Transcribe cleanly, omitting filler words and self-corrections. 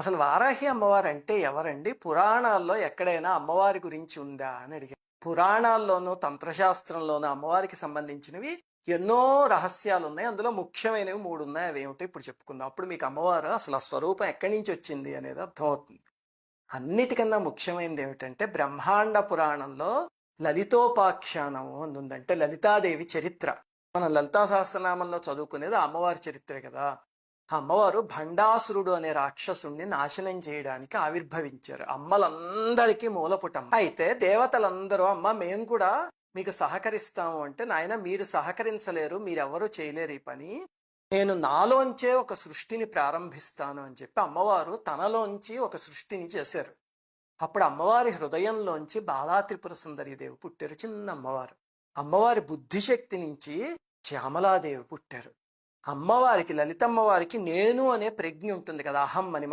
అసలు వారాహి అమ్మవారు అంటే ఎవరండి? పురాణాల్లో ఎక్కడైనా అమ్మవారి గురించి ఉందా అని అడిగారు. పురాణాల్లోనూ తంత్రశాస్త్రంలోనూ అమ్మవారికి సంబంధించినవి ఎన్నో రహస్యాలు ఉన్నాయి. అందులో ముఖ్యమైనవి 3 ఉన్నాయి. అవేమిటో ఇప్పుడు చెప్పుకుందాం. అప్పుడు మీకు అమ్మవారు అసలు ఆ స్వరూపం ఎక్కడి నుంచి వచ్చింది అనేది అర్థమవుతుంది. అన్నిటికన్నా ముఖ్యమైనది ఏమిటంటే బ్రహ్మాండ పురాణంలో లలితోపాఖ్యానము అని ఉంది. అంటే లలితాదేవి చరిత్ర. మనం లలితా సహస్రనామంలో చదువుకునేది ఆ అమ్మవారి చరిత్రే కదా. ఆ అమ్మవారు భండాసురుడు అనే రాక్షసుణ్ణి నాశనం చేయడానికి ఆవిర్భవించారు. అమ్మలందరికీ మూలపుటమ్మ. అయితే దేవతలందరూ అమ్మ మేము కూడా మీకు సహకరిస్తాము అంటే, నాయన మీరు సహకరించలేరు, మీరెవరూ చేయలేరు ఈ పని, నేను నాలోంచే ఒక సృష్టిని ప్రారంభిస్తాను అని చెప్పి అమ్మవారు తనలోంచి ఒక సృష్టిని చేశారు. అప్పుడు అమ్మవారి హృదయంలోంచి బాలా త్రిపుర సుందరీదేవి పుట్టారు, చిన్న అమ్మవారు. అమ్మవారి బుద్ధిశక్తి నుంచి శ్యామలాదేవి పుట్టారు. అమ్మవారికి, లలితమ్మవారికి నేను అనే ప్రజ్ఞ ఉంటుంది కదా, అహం అని.